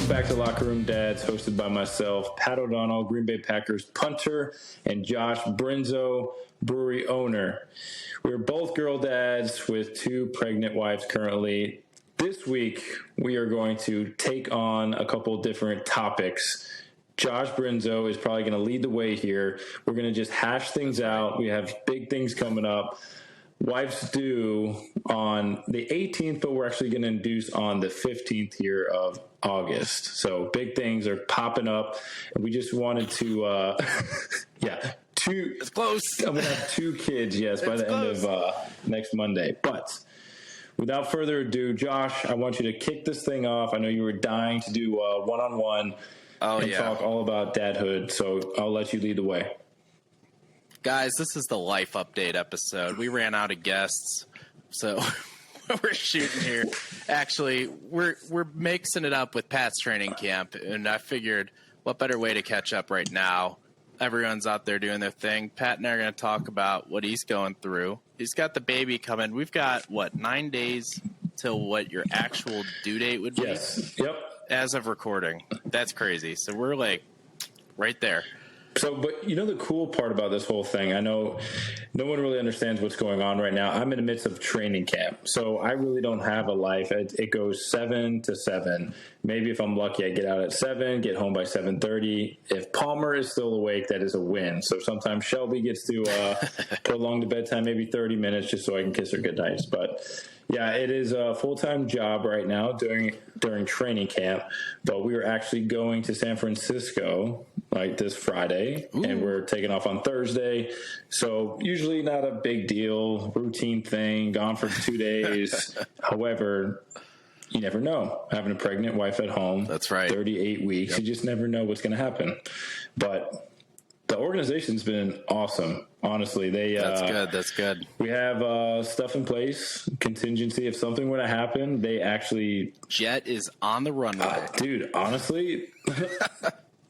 Welcome back to Locker Room Dads, hosted by myself, Pat O'Donnell, Green Bay Packers punter, and Josh Brinzo, brewery owner. We're both girl dads with 2 pregnant wives currently. This week, we are going to take on a couple different topics. Josh Brinzo is probably going to lead the way here. We're going to just hash things out. We have big things coming up. Wife's due on the 18th, but we're actually going to induce on the 15th here of August. So big things are popping up, and we just wanted to, It's close. I'm going to have 2 kids, yes, by the end of next Monday. But without further ado, Josh, I want you to kick this thing off. I know you were dying to do one-on-one and talk all about dadhood, so I'll let you lead the way. Guys, this is the life update episode. We ran out of guests, so we're shooting here. Actually, we're mixing it up with Pat's training camp, and I figured what better way to catch up right now. Everyone's out there doing their thing. Pat and I are going to talk about what he's going through. He's got the baby coming. We've got, 9 days till what your actual due date would be? Yes. Yep. As of recording. That's crazy. So we're like right there. So, but you know the cool part about this whole thing, I know no one really understands what's going on right now. I'm in the midst of training camp, so I really don't have a life. It goes 7 to 7. Maybe if I'm lucky, I get out at 7, get home by 7:30. If Palmer is still awake, that is a win. So sometimes Shelby gets to prolong the bedtime, maybe 30 minutes, just so I can kiss her goodnights. But yeah, it is a full-time job right now during training camp, but we are actually going to San Francisco like this Friday. Ooh. And we're taking off on Thursday. So usually not a big deal, routine thing, gone for 2 days. However, you never know. Having a pregnant wife at home. That's right. 38 weeks. Yep. You just never know what's going to happen. But the organization's been awesome. Honestly, That's good. We have stuff in place, contingency. If something were to happen, they actually... Jet is on the runway. Dude, honestly...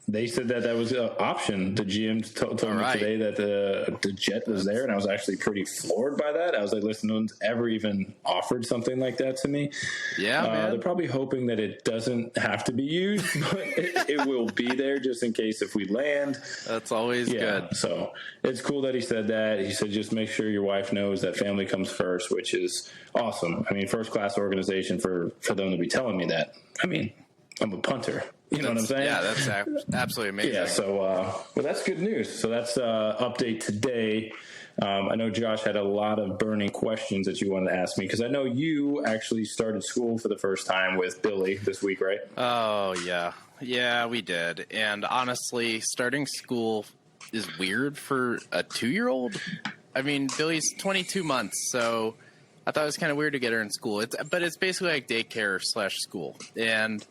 They said that was an option. The GM told me today that the jet was there, and I was actually pretty floored by that. I was like, listen, no one's ever even offered something like that to me. Yeah, man. They're probably hoping that it doesn't have to be used, but it will be there just in case if we land. That's always good. So it's cool that he said that. He said, just make sure your wife knows that family comes first, which is awesome. I mean, first-class organization for them to be telling me that. I mean, I'm a punter. You know what I'm saying? Yeah, that's absolutely amazing. Yeah, so well, that's good news. So that's update today. I know Josh had a lot of burning questions that you wanted to ask me because I know you actually started school for the first time with Billy this week, right? Oh, yeah. Yeah, we did. And honestly, starting school is weird for a 2-year-old. I mean, Billy's 22 months, so I thought it was kind of weird to get her in school. But it's basically like daycare / school. And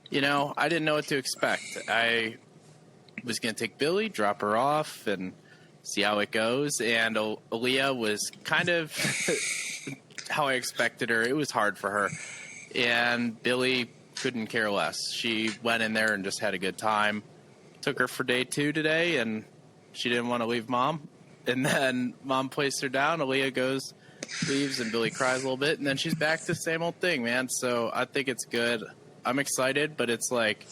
you know, I didn't know what to expect. I was going to take Billy, drop her off, and see how it goes. And Aaliyah was kind of how I expected her. It was hard for her. And Billy couldn't care less. She went in there and just had a good time. Took her for day 2 today, and she didn't want to leave Mom. And then Mom placed her down. Aaliyah leaves, and Billy cries a little bit. And then she's back to the same old thing, man. So I think it's good. I'm excited, but it's like,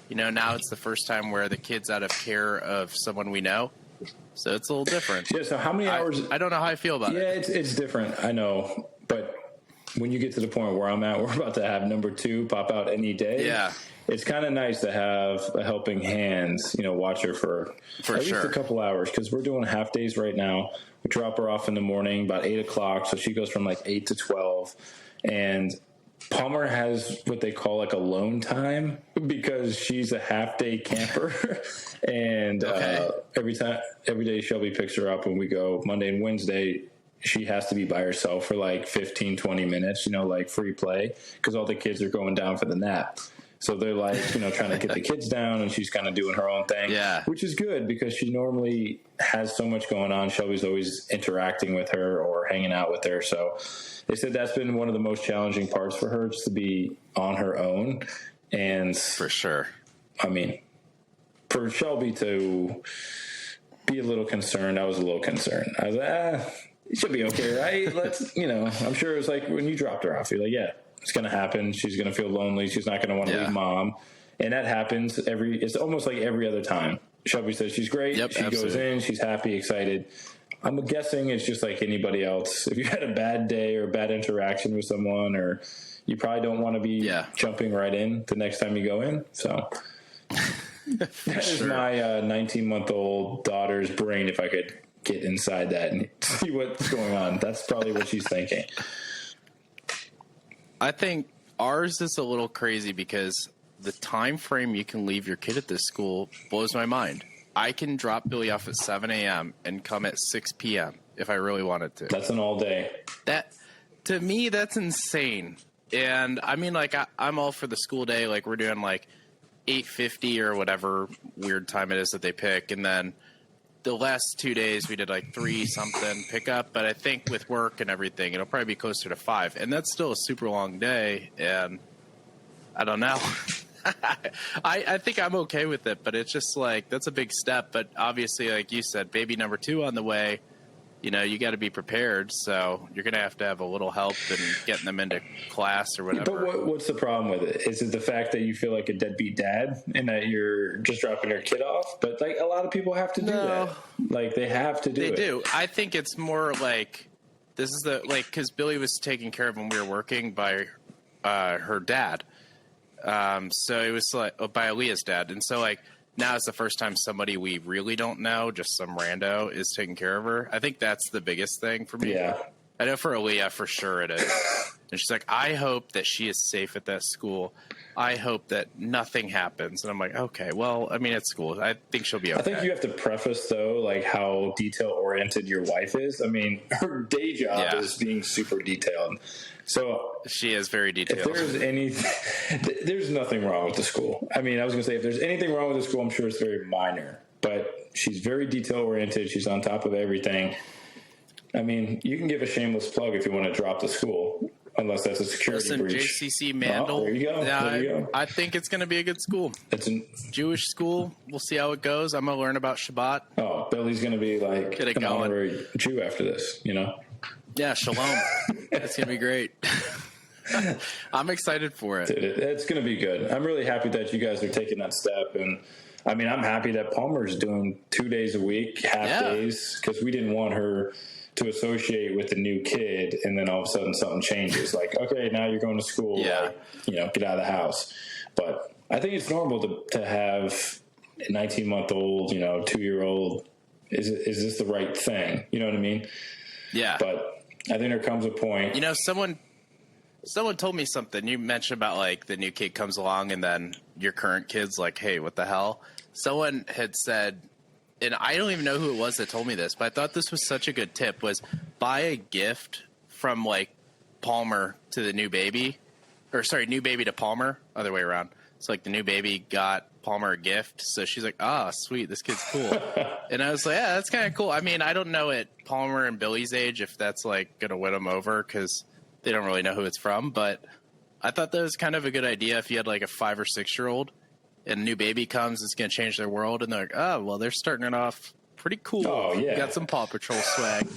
you know, now it's the first time where the kid's out of care of someone we know. So it's a little different. Yeah, so how many hours? I don't know how I feel about it. Yeah, it's different. I know. But when you get to the point where I'm at, we're about to have number 2 pop out any day. Yeah. It's kind of nice to have a helping hand, you know, watch her for at least a couple hours because we're doing half days right now. We drop her off in the morning about 8 o'clock. So she goes from like 8 to 12. And Palmer has what they call like alone time because she's a half day camper. And every day Shelby picks her up when we go Monday and Wednesday, she has to be by herself for like 15, 20 minutes, you know, like free play because all the kids are going down for the nap. So they're like, you know, trying to get the kids down and she's kind of doing her own thing, which is good because she normally has so much going on. Shelby's always interacting with her or hanging out with her. So they said that's been one of the most challenging parts for her, just to be on her own. And for sure, I mean, for Shelby to be a little concerned, I was a little concerned. I was like, it should be okay, right? Let's, you know, I'm sure it was like when you dropped her off, you're like, yeah, it's going to happen. She's going to feel lonely. She's not going to want to leave Mom. And that happens it's almost like every other time. Shelby says she's great. Yep, she absolutely. goes in, she's happy, excited. I'm guessing it's just like anybody else. If you had a bad day or a bad interaction with someone, or you probably don't want to be jumping right in the next time you go in. So that is my 19-month-old daughter's brain. If I could get inside that and see what's going on, that's probably what she's thinking. I think ours is a little crazy because the time frame you can leave your kid at this school blows my mind. I can drop Billy off at 7 a.m. and come at 6 p.m. if I really wanted to. That's an all day. That, to me, that's insane. And I mean, like, I'm all for the school day. Like, we're doing like 8:50 or whatever weird time it is that they pick. And then the last 2 days we did like 3 something pickup. But I think with work and everything, it'll probably be closer to 5. And that's still a super long day. And I don't know. I think I'm okay with it, but it's just like, that's a big step. But obviously, like you said, baby number 2 on the way, you know, you got to be prepared. So you're going to have a little help in getting them into class or whatever. But what's the problem with it? Is it the fact that you feel like a deadbeat dad and that you're just dropping your kid off? But like a lot of people have to do that. Like they have to do it. They do. I think it's more like, this is because Billy was taken care of when we were working by her dad. So it was like by Aaliyah's dad. And so like now it's the first time somebody we really don't know, just some rando, is taking care of her. I think that's the biggest thing for me. Yeah. I know for Aaliyah for sure it is. And she's like, I hope that she is safe at that school. I hope that nothing happens. And I'm like, okay, well, I mean, it's school. I think she'll be okay. I think you have to preface though, like how detail oriented your wife is. I mean, her day job is being super detailed. So she is very detailed. If there's nothing wrong with the school. I mean, I was going to say, if there's anything wrong with the school, I'm sure it's very minor. But she's very detail oriented. She's on top of everything. I mean, you can give a shameless plug if you want to drop the school, unless that's a security breach. JCC Mandel. There you go. There you go. I think it's going to be a good school. It's a Jewish school. We'll see how it goes. I'm going to learn about Shabbat. Oh, Billy's going to be like an honorary Jew after this, you know? Yeah, shalom. It's going to be great. I'm excited for it. Dude, it's going to be good. I'm really happy that you guys are taking that step. And, I mean, I'm happy that Palmer's doing 2 days a week, half days, because we didn't want her to associate with the new kid, and then all of a sudden something changes. Like, okay, now you're going to school. Like, you know, get out of the house. But I think it's normal to have a 19-month-old, you know, 2-year-old. Is this the right thing? You know what I mean? Yeah. But I think there comes a point. You know, someone told me something. You mentioned about like the new kid comes along and then your current kid's like, hey, what the hell? Someone had said, and I don't even know who it was that told me this, but I thought this was such a good tip, was buy a gift from like Palmer to the new baby, or sorry, new baby to Palmer, other way around. It's like the new baby got Palmer a gift. So she's like, sweet, this kid's cool. And I was like, yeah, that's kind of cool. I mean, I don't know at Palmer and Billy's age if that's like going to win them over because they don't really know who it's from. But I thought that was kind of a good idea if you had like a 5 or 6 year old and a new baby comes, it's going to change their world. And they're like, oh, well, they're starting it off pretty cool. Oh, yeah. Got some Paw Patrol swag.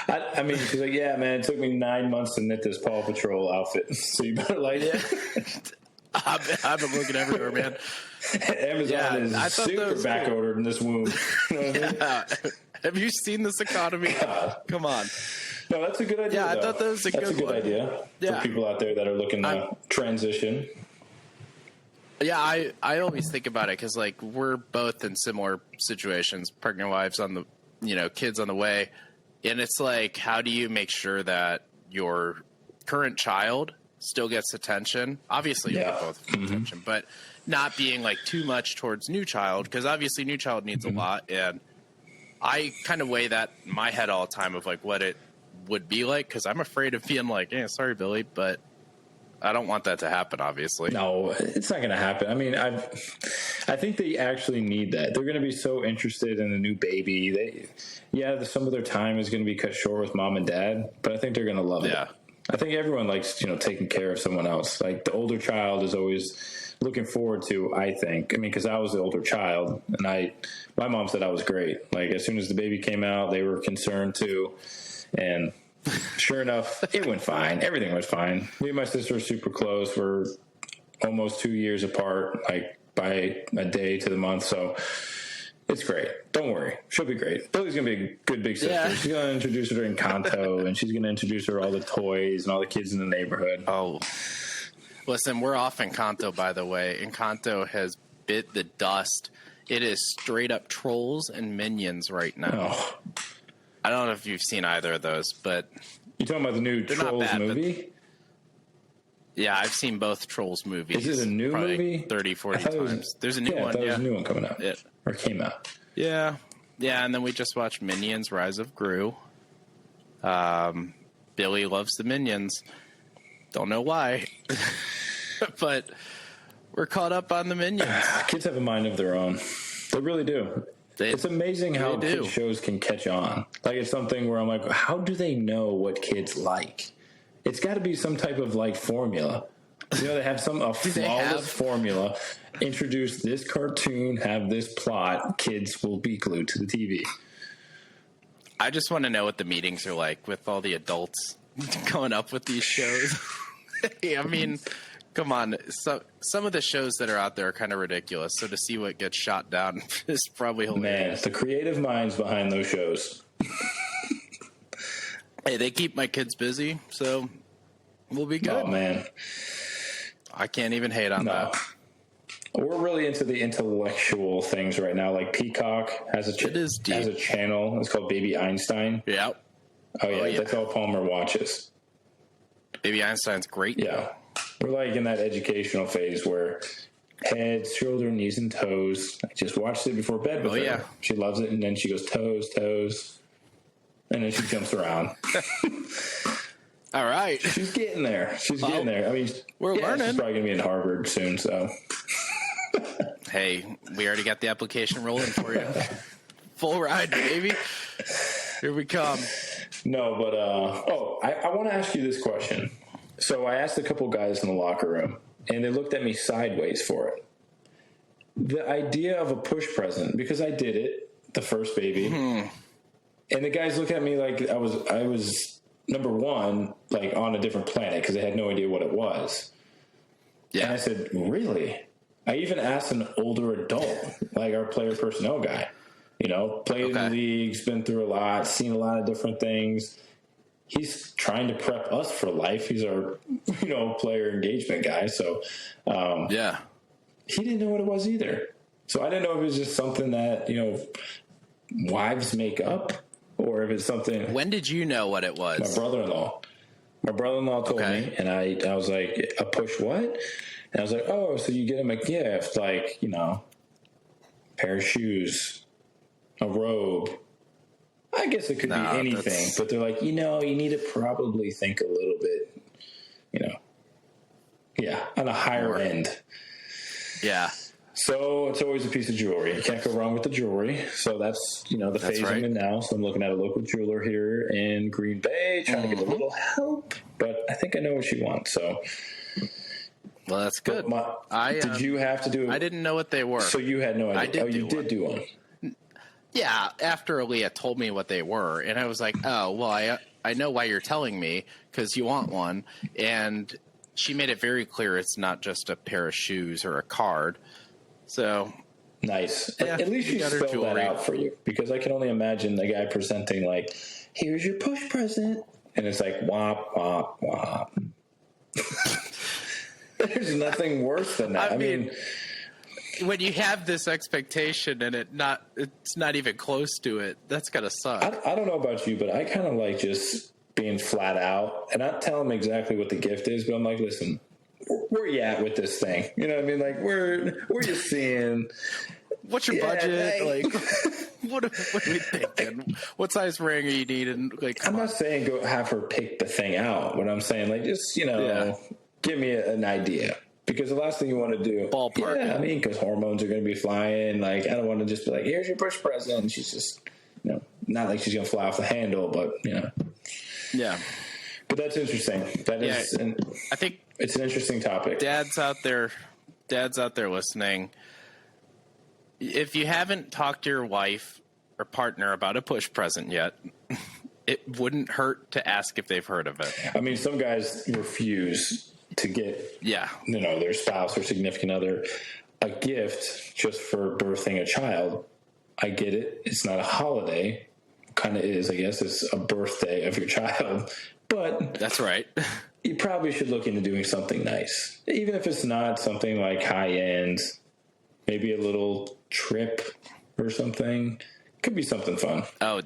I mean, she's like, yeah, man, it took me 9 months to knit this Paw Patrol outfit. So you better like it. I've been looking everywhere, man. Amazon is super back-ordered in this womb. You know what I mean? Have you seen this economy? Come on. No, that's a good idea. Yeah, I thought that was a good idea for people out there that are looking to transition. Yeah, I always think about it because, like, we're both in similar situations, pregnant wives on the, you know, kids on the way. And it's like, how do you make sure that your current child still gets attention? Obviously, you get both attention, but not being like too much towards new child, because obviously new child needs a lot. And I kind of weigh that in my head all the time of like what it would be like, because I'm afraid of being like, yeah, sorry, Billy, but I don't want that to happen, obviously. No, it's not going to happen. I mean, I think they actually need that. They're going to be so interested in a new baby. Some of their time is going to be cut short with mom and dad, but I think they're going to love it. I think everyone likes, you know, taking care of someone else. Like the older child is always looking forward to, I think. I mean, because I was the older child, and my mom said I was great. Like as soon as the baby came out, they were concerned too, and sure enough, it went fine. Everything was fine. Me and my sister were super close. We're almost 2 years apart. Like by a day to the month. So it's great. Don't worry. She'll be great. Billy's going to be a good big sister. Yeah. She's going to introduce her to Encanto, and she's going to introduce her all the toys and all the kids in the neighborhood. Oh, listen, we're off Encanto, by the way. Encanto has bit the dust. It is straight up Trolls and Minions right now. Oh. I don't know if you've seen either of those, but... You talking about the new Trolls movie? Yeah, I've seen both Trolls movies. Is it a new movie? 30, 40 times. There's a new one. There's a new one coming out. Or came out. Yeah. Yeah, and then we just watched Minions Rise of Gru. Billy loves the Minions. Don't know why. But we're caught up on the Minions. Kids have a mind of their own. They really do. It's amazing how kids shows can catch on. Like, it's something where I'm like, how do they know what kids like? It's got to be some type of, like, formula. You know, they have a flawless formula. Introduce this cartoon, have this plot. Kids will be glued to the TV. I just want to know what the meetings are like with all the adults coming up with these shows. I mean, come on. Some of the shows that are out there are kind of ridiculous. So to see what gets shot down is probably hilarious. Man, the creative minds behind those shows. Hey, they keep my kids busy, so we'll be good. Oh, man. I can't even hate on that. We're really into the intellectual things right now. Like Peacock has a channel. It's called Baby Einstein. Yeah. Oh, yeah. That's all Palmer watches. Baby Einstein's great. Yeah. We're like in that educational phase where head, shoulder, knees, and toes. I just watched it before bed with her. Yeah. She loves it, and then she goes toes, toes. And then she jumps around. All right. She's getting there. Getting there. I mean, we're learning. She's probably going to be in Harvard soon, so. Hey, we already got the application rolling for you. Full ride, baby. Here we come. No, but, I want to ask you this question. So I asked a couple guys in the locker room, and they looked at me sideways for it. The idea of a push present, because I did it, the first baby. Mm-hmm. And the guys look at me like I was number one, like on a different planet, because they had no idea what it was. Yeah. And I said, really? I even asked an older adult, like our player personnel guy, played in the leagues, been through a lot, seen a lot of different things. He's trying to prep us for life. He's our, player engagement guy. So, he didn't know what it was either. So I didn't know if it was just something that, wives make up. Or if it's something. When did you know what it was? My brother-in-law told me, and I was like, a push what? And I was like, oh, so you get him a gift, like, a pair of shoes, a robe. I guess it could be anything, but they're like, you need to probably think a little bit, on a higher end. Yeah. So it's always a piece of jewelry. You can't go wrong with the jewelry. So that's, the phase I'm in now. So I'm looking at a local jeweler here in Green Bay, trying to get a little help. But I think I know what she wants. So, well, that's good. Did you have to do it? I didn't know what they were. So you had no idea. You did do one. Yeah. After Aaliyah told me what they were. And I was like, oh, well, I know why you're telling me, because you want one. And she made it very clear it's not just a pair of shoes or a card. So nice. Yeah, at least you spelled that out for you, because I can only imagine the guy presenting like, "Here's your push present," and it's like wop wop wop. There's nothing worse than that. I mean, when you have this expectation and it's not even close to it, that's gotta suck. I don't know about you, but I kind of like just being flat out and not telling them exactly what the gift is, but I'm like, listen. Where you at with this thing? You know what I mean? Like, where you seeing? What's your budget? Like, what are we thinking? What size ring are you needing? Like, I'm not saying go have her pick the thing out. What I'm saying, like, just give me an idea, because the last thing you want to do, ballpark. Yeah, I mean, because hormones are going to be flying. Like, I don't want to just be like, here's your push present. And she's just, not like she's going to fly off the handle, but yeah. But that's interesting. That is, I think. It's an interesting topic. Dads out there listening. If you haven't talked to your wife or partner about a push present yet, it wouldn't hurt to ask if they've heard of it. I mean, some guys refuse to get, their spouse or significant other a gift just for birthing a child. I get it. It's not a holiday. Kind of is, I guess. It's a birthday of your child. But that's right. You probably should look into doing something nice. Even if it's not something like high end, maybe a little trip or something. Could be something fun. Oh,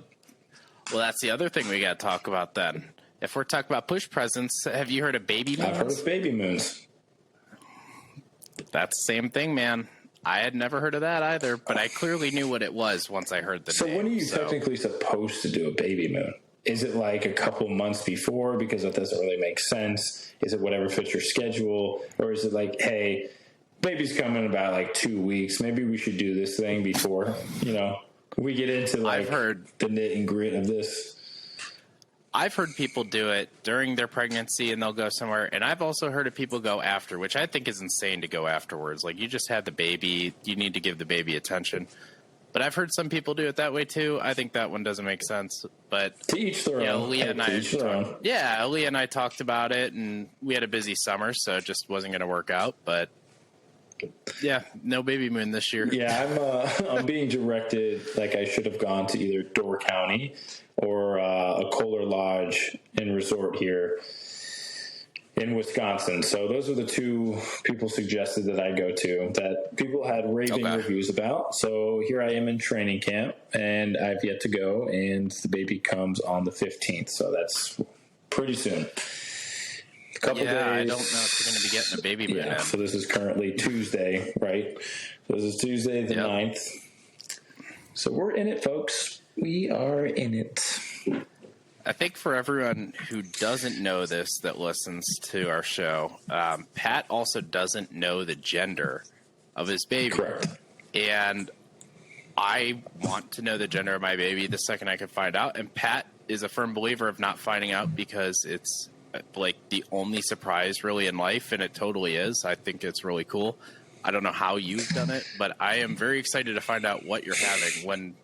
well, that's the other thing we got to talk about then. If we're talking about push presents, have you heard of baby moons? I've heard of baby moons. That's the same thing, man. I had never heard of that either, but I clearly knew what it was once I heard the name. So when are you technically supposed to do a baby moon? Is it like a couple months before because that doesn't really make sense? Is it whatever fits your schedule? Or is it like, hey, baby's coming in about like 2 weeks. Maybe we should do this thing before, we get into like the knit and grit of this. I've heard people do it during their pregnancy and they'll go somewhere. And I've also heard of people go after, which I think is insane to go afterwards. Like, you just had the baby. You need to give the baby attention. But I've heard some people do it that way too. I think that one doesn't make sense. But to each their own. Leah and I talked about it, and we had a busy summer, so it just wasn't going to work out. But yeah, no baby moon this year. Yeah, I'm being directed like I should have gone to either Door County or a Kohler Lodge and Resort here in Wisconsin. So those are the two people suggested that I go to that people had raving reviews about. So here I am in training camp, and I've yet to go, and the baby comes on the 15th. So that's pretty soon. Couple days. I don't know if you're going to be getting a baby moon. Yeah, so this is currently Tuesday, right? So this is Tuesday the 9th. So we're in it, folks. We are in it. I think for everyone who doesn't know this that listens to our show, Pat also doesn't know the gender of his baby. Correct. And I want to know the gender of my baby the second I can find out. And Pat is a firm believer of not finding out because it's like the only surprise really in life, and it totally is. I think it's really cool. I don't know how you've done it, but I am very excited to find out what you're having when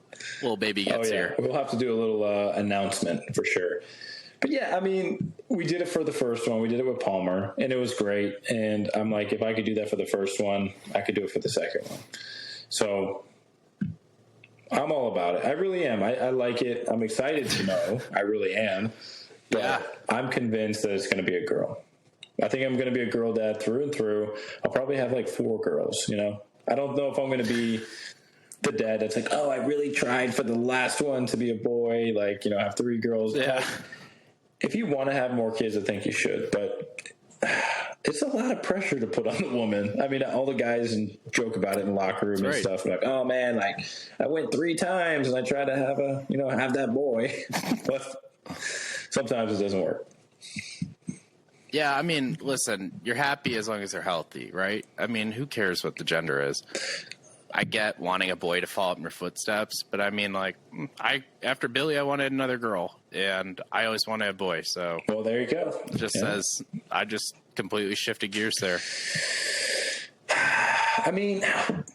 little baby gets here. We'll have to do a little announcement for sure. But yeah, I mean, we did it for the first one. We did it with Palmer, and it was great. And I'm like, if I could do that for the first one, I could do it for the second one. So I'm all about it. I really am. I like it. I'm excited to know. I really am. But I'm convinced that it's going to be a girl. I think I'm going to be a girl dad through and through. I'll probably have like 4 girls, I don't know if I'm going to be the dad that's like, oh, I really tried for the last one to be a boy, like, have 3 girls. Yeah. If you want to have more kids, I think you should. But it's a lot of pressure to put on the woman. I mean, all the guys joke about it in the locker room and stuff. Like, oh, man, like, I went 3 times and I tried to have have that boy. But sometimes it doesn't work. Yeah, I mean, listen, you're happy as long as they're healthy, right? I mean, who cares what the gender is? I get wanting a boy to follow up in your footsteps, but I mean, like, after Billy, I wanted another girl, and I always wanted a boy, so. Well, there you go. It just says, I just completely shifted gears there. I mean,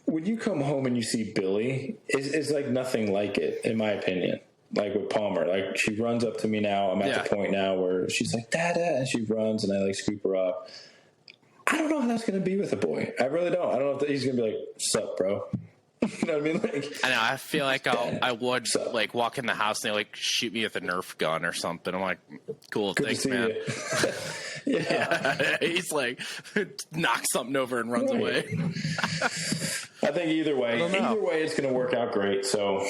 when you come home and you see Billy, it's like nothing like it, in my opinion. Like with Palmer, like she runs up to me now. I'm at the point now where she's like, Dada, and she runs, and I like scoop her up. I don't know how that's going to be with a boy. I really don't. I don't know if he's going to be like, sup, bro. You know what I mean? Like, I know. I feel like I would like walk in the house and they like shoot me with a Nerf gun or something. I'm like, cool, good thanks, man. Yeah. He's like knocks something over and runs away. I think either way it's going to work out great. So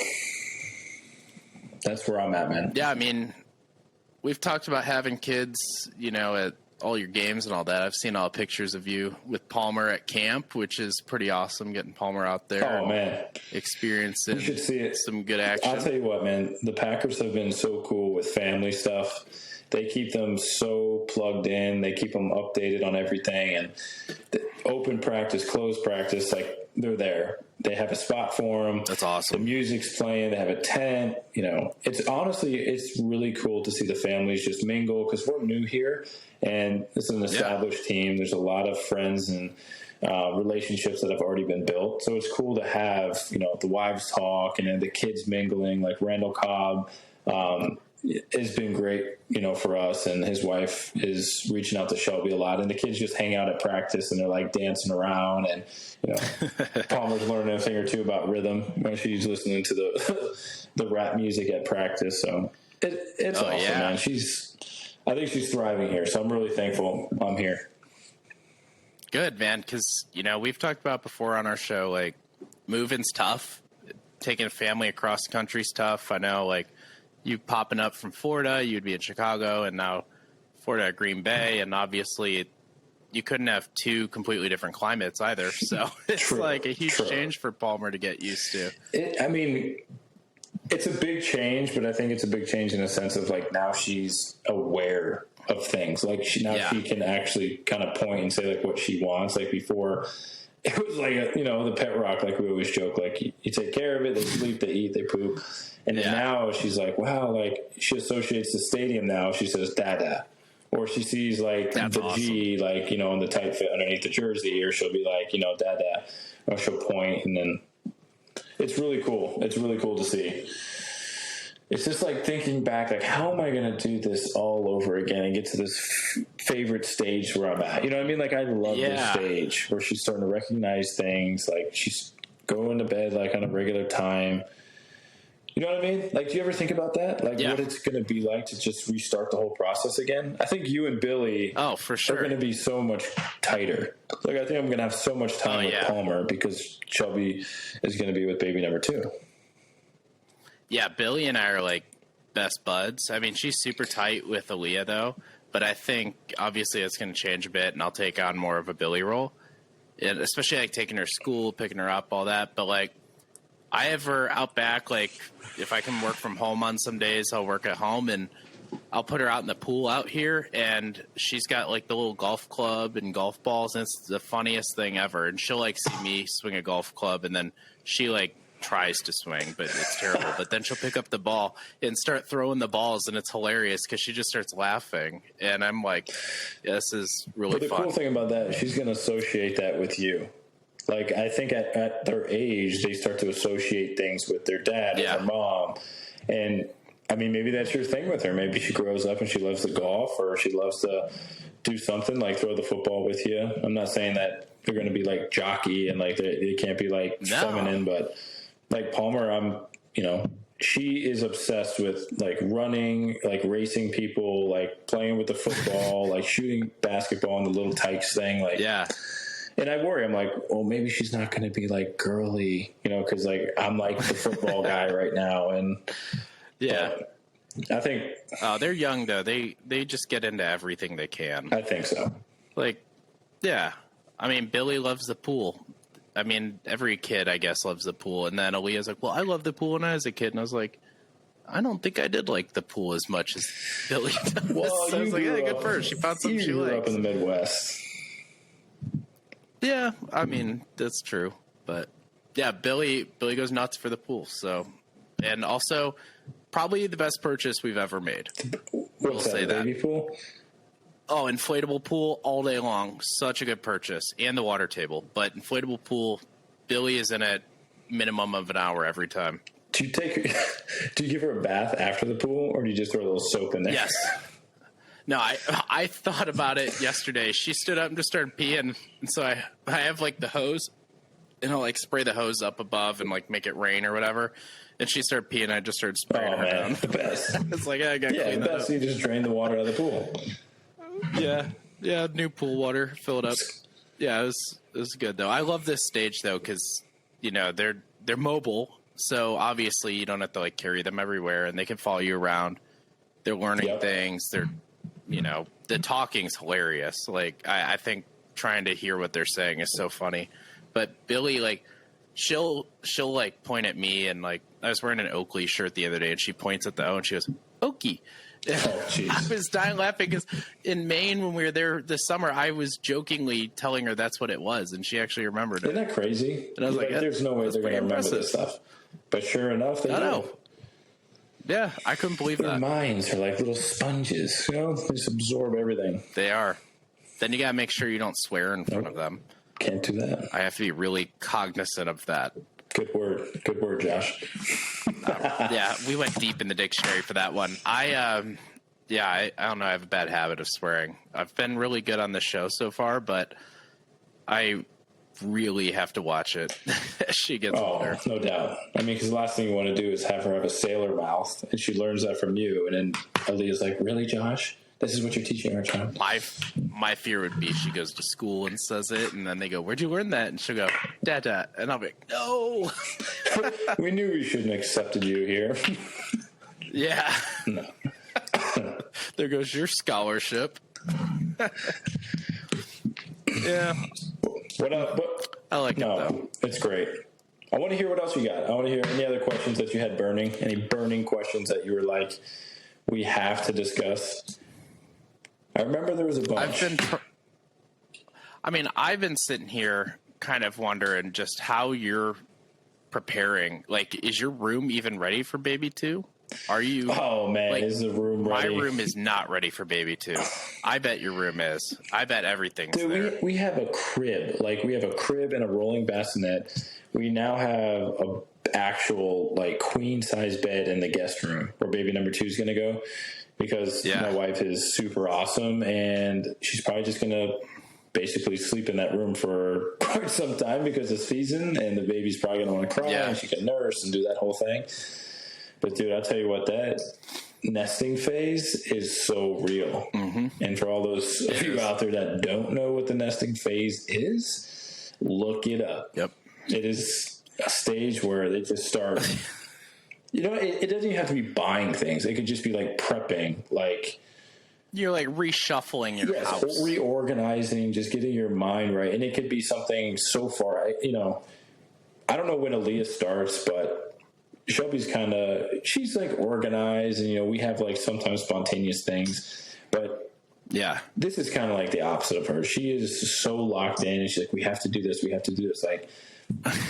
that's where I'm at, man. Yeah, I mean, we've talked about having kids, at all your games and all that. I've seen all pictures of you with Palmer at camp, which is pretty awesome, getting Palmer out there. Oh, man. Experiencing you should see it. Some good action. I'll tell you what, man. The Packers have been so cool with family stuff. They keep them so plugged in. They keep them updated on everything. And the open practice, closed practice, like, they're there. They have a spot for them. That's awesome. The music's playing. They have a tent. It's really cool to see the families just mingle because we're new here. And this is an established team. There's a lot of friends and relationships that have already been built. So it's cool to have, the wives talk and then the kids mingling, like Randall Cobb. has been great, for us. And his wife is reaching out to Shelby a lot, and the kids just hang out at practice and they're like dancing around. And, Palmer's learning a thing or two about rhythm when she's listening to the rap music at practice. So it's awesome, man. I think she's thriving here. So I'm really thankful I'm here. Good, man. Cause we've talked about before on our show, like moving's tough. Taking a family across the country's tough. I know, like, you popping up from Florida, you'd be in Chicago, and now Florida at Green Bay, and obviously you couldn't have two completely different climates either. So it's like a huge change for Palmer to get used to. It's a big change, but I think it's a big change in a sense of like now she's aware of things. Like she can actually kind of point and say like what she wants. Like before, it was like, the pet rock, like we always joke, like you take care of it, they sleep, they eat, they poop. And then now she's like, wow, like she associates the stadium now. She says, Dada. Or she sees like the awesome. G, like, in the tight fit underneath the jersey, or she'll be like, Dada. Or she'll point, and then it's really cool. It's really cool to see. It's just like thinking back, like, how am I going to do this all over again and get to this favorite stage where I'm at? You know what I mean? Like, I love this stage where she's starting to recognize things. Like, she's going to bed, like, on a regular time. You know what I mean? Like, do you ever think about that? Like, what it's going to be like to just restart the whole process again? I think you and Billy for sure. are going to be so much tighter. Like, I think I'm going to have so much time with Palmer because Shelby is going to be with baby number 2. Yeah, Billy and I are like best buds. I mean, she's super tight with Aaliyah though, but I think obviously it's going to change a bit, and I'll take on more of a Billy role, and especially like taking her to school, picking her up, all that. But like, I have her out back. Like, if I can work from home on some days, I'll work at home, and I'll put her out in the pool out here, and she's got like the little golf club and golf balls, and it's the funniest thing ever. And she'll like see me swing a golf club, and then she like tries to swing, but it's terrible. But then she'll pick up the ball and start throwing the balls, and it's hilarious because she just starts laughing. And I'm like, this is really fun. But the cool thing about that is she's going to associate that with you. Like, I think at their age, they start to associate things with their dad or their mom. And, I mean, maybe that's your thing with her. Maybe she grows up and she loves to golf, or she loves to do something like throw the football with you. I'm not saying that they're going to be, like, jockey and, like, they can't be, like, feminine, but like Palmer, she is obsessed with like running, like racing people, like playing with the football, like shooting basketball in the little tykes thing. Like, and I worry, I'm like, well, maybe she's not going to be like girly, cause like I'm like the football guy right now. And I think, they're young though. They just get into everything they can. I think so. Like, I mean, Billy loves the pool. I mean, every kid, I guess, loves the pool. And then Aaliyah's like, well, I loved the pool when I was a kid. And I was like, I don't think I did like the pool as much as Billy does. Well, so I was like, good for her. She found something she likes. You grew up in the Midwest. Yeah, I mean, that's true. But, yeah, Billy goes nuts for the pool. So, and also, probably the best purchase we've ever made. We'll say that. Baby pool? Oh, inflatable pool all day long. Such a good purchase. And the water table. But inflatable pool, Billy is in it minimum of an hour every time. Do you give her a bath after the pool, or do you just throw a little soap in there? Yes. No, I thought about it yesterday. She stood up and just started peeing. And so I have like the hose, and I'll like spray the hose up above and like make it rain or whatever. And she started peeing. I just started spraying her down. The best. It's like, I got to clean the that best. up. You just drain the water out of the pool. Yeah, new pool water, fill it up. Yeah, it was good though. I love this stage though because they're mobile, so obviously you don't have to like carry them everywhere, and they can follow you around. They're learning things. They're the talking's hilarious. Like I think trying to hear what they're saying is so funny. But Billy, like she'll like point at me, and like I was wearing an Oakley shirt the other day, and she points at the O and she goes, Oakley. Oh, I was dying laughing because in Maine when we were there this summer, I was jokingly telling her that's what it was, and she actually remembered it. Isn't that crazy? And I was like, there's no way they're going to remember this stuff. But sure enough, they do. Yeah, I couldn't believe Their that. minds are like little sponges. They just absorb everything. They are. Then you got to make sure you don't swear in front of them. Can't do that. I have to be really cognizant of that. Good word, Josh. Yeah, we went deep in the dictionary for that one. I don't know. I have a bad habit of swearing. I've been really good on this show so far, but I really have to watch it as she gets older. No doubt. I mean, because the last thing you want to do is have her have a sailor mouth, and she learns that from you. And then Aaliyah's like, "Really, Josh? This is what you're teaching our child?" My fear would be she goes to school and says it, and then they go, "Where'd you learn that?" And she'll go, "Dada," and I'll be like, "No." We knew we shouldn't have accepted you here. Yeah. No. There goes your scholarship. Yeah. What up? I like it, though. It's great. I want to hear what else you got. I want to hear any other questions that you had burning, any burning questions that you were like, we have to discuss. I remember there was a bunch. I've been sitting here kind of wondering just how you're preparing. Like, is your room even ready for baby 2? Are you? Oh man, like, is the room ready? My room is not ready for baby 2. I bet your room is. I bet everything's there. We have a crib. Like, we have a crib and a rolling bassinet. We now have a actual like queen size bed in the guest room where baby number 2 is going to go, because my wife is super awesome and she's probably just going to basically sleep in that room for quite some time because it's season and the baby's probably going to want to cry and she can nurse and do that whole thing. But dude, I'll tell you what, that nesting phase is so real. Mm-hmm. And for all those of you out there that don't know what the nesting phase is, look it up. Yep. It is a stage where they just start, it doesn't even have to be buying things. It could just be like prepping, like you're like reshuffling your house, reorganizing, just getting your mind right. And it could be something so far, I don't know when Aaliyah starts, but Shelby's she's like organized, and we have like sometimes spontaneous things, but this is kind of like the opposite of her. She is so locked in, and she's like, we have to do this. Like,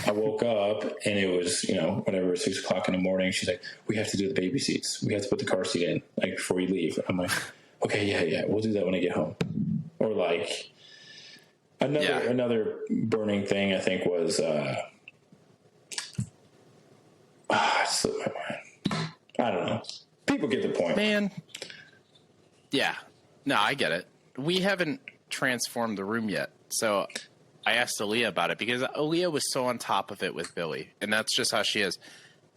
I woke up and it was, whenever 6 o'clock in the morning, she's like, we have to do the baby seats. We have to put the car seat in, like, before you leave. I'm like, okay, yeah, we'll do that when I get home. Or like another burning thing I think was, it slipped my mind. I don't know. People get the point. Man. Yeah. No, I get it. We haven't transformed the room yet. So I asked Aaliyah about it because Aaliyah was so on top of it with Billy. And that's just how she is.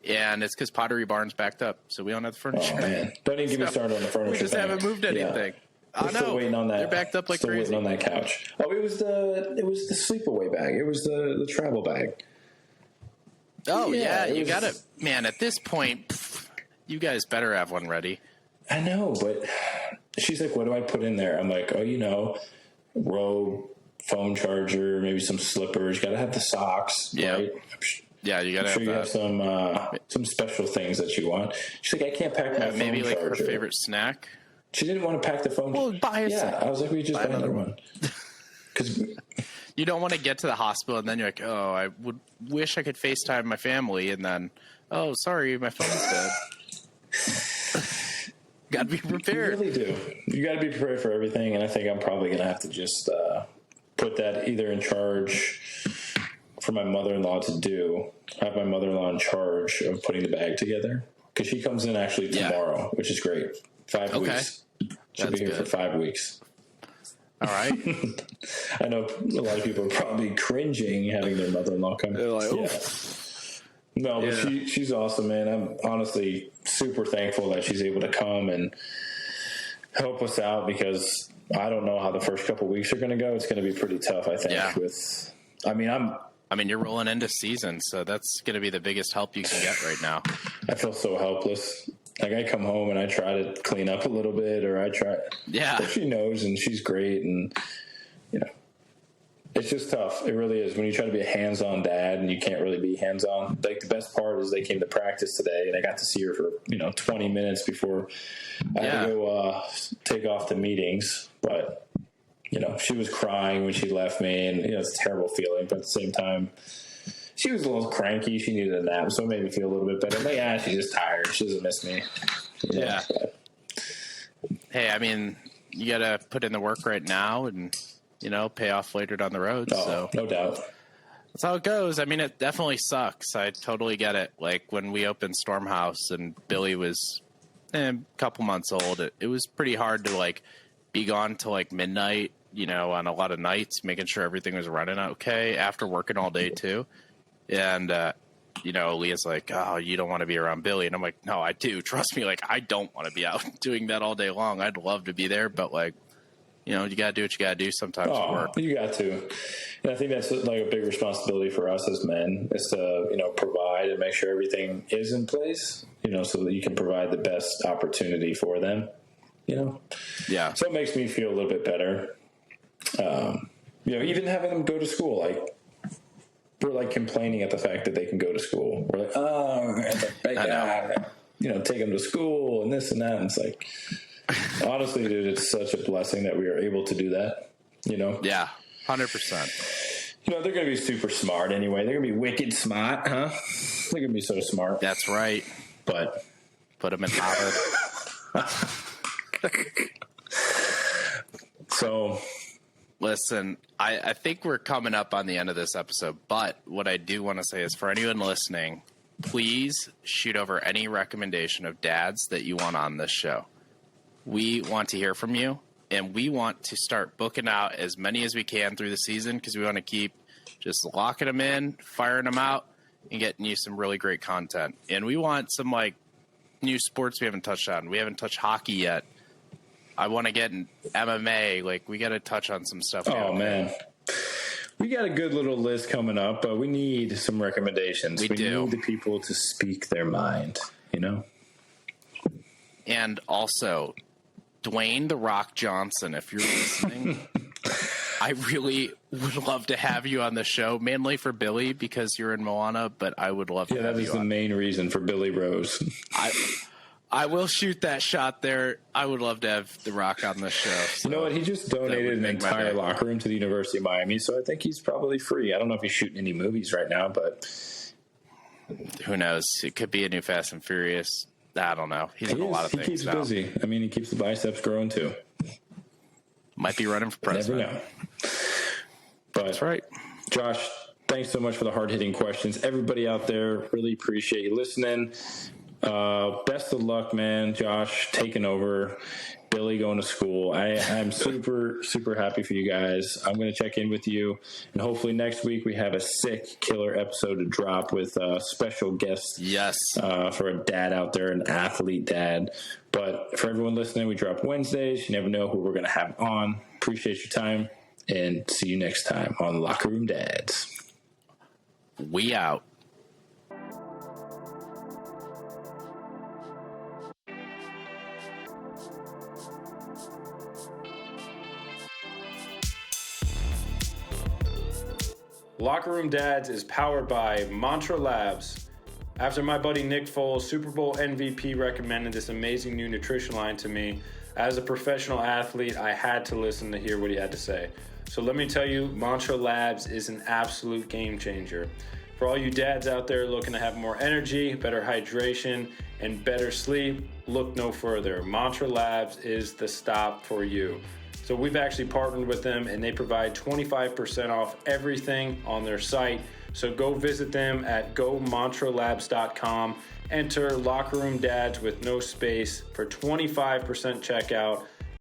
And it's because Pottery Barn's backed up. So we don't have the furniture. Oh, man. Don't even get me started on the furniture. We just haven't moved anything. Yeah. We're still waiting on that. They're backed up like crazy. Still waiting on that couch. Oh, it was the sleepaway bag. It was the travel bag. Oh, yeah, you got it. Man, at this point, you guys better have one ready. I know, but she's like, what do I put in there? I'm like, robe, phone charger, maybe some slippers. Got to have the socks, right? Yeah, you got to have that. You have some special things that you want. She's like, I can't pack my phone maybe like charger. Her favorite snack. She didn't want to pack the phone. Well, buy a snack. I was like, we just buy another one. Because you don't want to get to the hospital and then you're like, oh, I would wish I could FaceTime my family, and then, oh, sorry, my phone's dead. Got to be prepared. You really do. You got to be prepared for everything, and I think I'm probably going to have to just put that either in charge for my mother-in-law to do. Have my mother-in-law in charge of putting the bag together, because she comes in actually tomorrow, which is great. 5 weeks. She'll be here for 5 weeks. All right. I know a lot of people are probably cringing having their mother-in-law come. They're like, No, but she's awesome, man. I'm honestly super thankful that she's able to come and help us out, because I don't know how the first couple of weeks are going to go. It's going to be pretty tough, I think. You're rolling into season, so that's going to be the biggest help you can get right now. I feel so helpless. Like, I come home and I try to clean up a little bit, or I try. Yeah. But she knows, and she's great, and it's just tough. It really is. When you try to be a hands-on dad and you can't really be hands-on. Like, the best part is they came to practice today, and I got to see her for 20 minutes before I had to go take off the meetings. But she was crying when she left me, and it's a terrible feeling. But at the same time, she was a little cranky. She needed a nap, so it made me feel a little bit better. But she's just tired. She doesn't miss me. Yeah. Hey, you got to put in the work right now and, pay off later down the road. Oh, so no doubt. That's how it goes. I mean, it definitely sucks. I totally get it. Like when we opened Stormhouse and Billy was a couple months old, it was pretty hard to like be gone till like midnight, you know, on a lot of nights, making sure everything was running okay after working all day too. And, you know, Leah's like, oh, you don't want to be around Billy. And I'm like, no, I do. Trust me. Like, I don't want to be out doing that all day long. I'd love to be there, but like, you know, you got to do what you got to do sometimes at work. You got to. And I think that's like a big responsibility for us as men is to, you know, provide and make sure everything is in place, you know, so that you can provide the best opportunity for them, you know? Yeah. So it makes me feel a little bit better. You know, even having them go to school, like, we're like complaining at the fact that they can go to school. We're like, oh, you know, take them to school and this and that. And it's like, honestly, dude, it's such a blessing that we are able to do that, you know? Yeah, 100%. You know, they're going to be super smart anyway. They're going to be wicked smart, huh? They're going to be so smart. That's right. But put them in Harvard. So, listen, I think we're coming up on the end of this episode, but what I do want to say is for anyone listening, please shoot over any recommendation of dads that you want on this show. We want to hear from you, and we want to start booking out as many as we can through the season because we want to keep just locking them in, firing them out, and getting you some really great content. And we want some, like, new sports we haven't touched on. We haven't touched hockey yet. I want to get in MMA. Like, we got to touch on some stuff. Oh, man. We got a good little list coming up, but we need some recommendations. We do. Need the people to speak their mind, you know? And also, Dwayne "The Rock" Johnson, if you're listening, I really would love to have you on the show, mainly for Billy because you're in Moana, but I would love to have you on. Yeah, that is the main reason for Billy Rose. I will shoot that shot there. I would love to have The Rock on the show. So you know what? He just donated an entire locker room to the University of Miami, so I think he's probably free. I don't know if he's shooting any movies right now, but who knows? It could be a new Fast and Furious. I don't know. He's in a lot of things. He keeps busy. I mean, he keeps the biceps growing too. Might be running for president. Never know. But that's right. Josh, thanks so much for the hard-hitting questions. Everybody out there, really appreciate you listening. Best of luck, man. Josh taking over, Billy going to school. I'm super, super happy for you guys. I'm going to check in with you, and hopefully next week we have a sick, killer episode to drop with a special guest. Yes. For a dad out there, an athlete dad. But for everyone listening, we drop Wednesdays. You never know who we're going to have on. Appreciate your time, and see you next time on Locker Room Dads. We out. Locker Room Dads is powered by Mantra Labs. After my buddy Nick Foles, Super Bowl MVP, recommended this amazing new nutrition line to me, as a professional athlete, I had to listen to hear what he had to say. So let me tell you, Mantra Labs is an absolute game changer. For all you dads out there looking to have more energy, better hydration, and better sleep, look no further. Mantra Labs is the stop for you. So we've actually partnered with them, and they provide 25% off everything on their site. So go visit them at gomantralabs.com. Enter Locker Room Dads with no space for 25% checkout.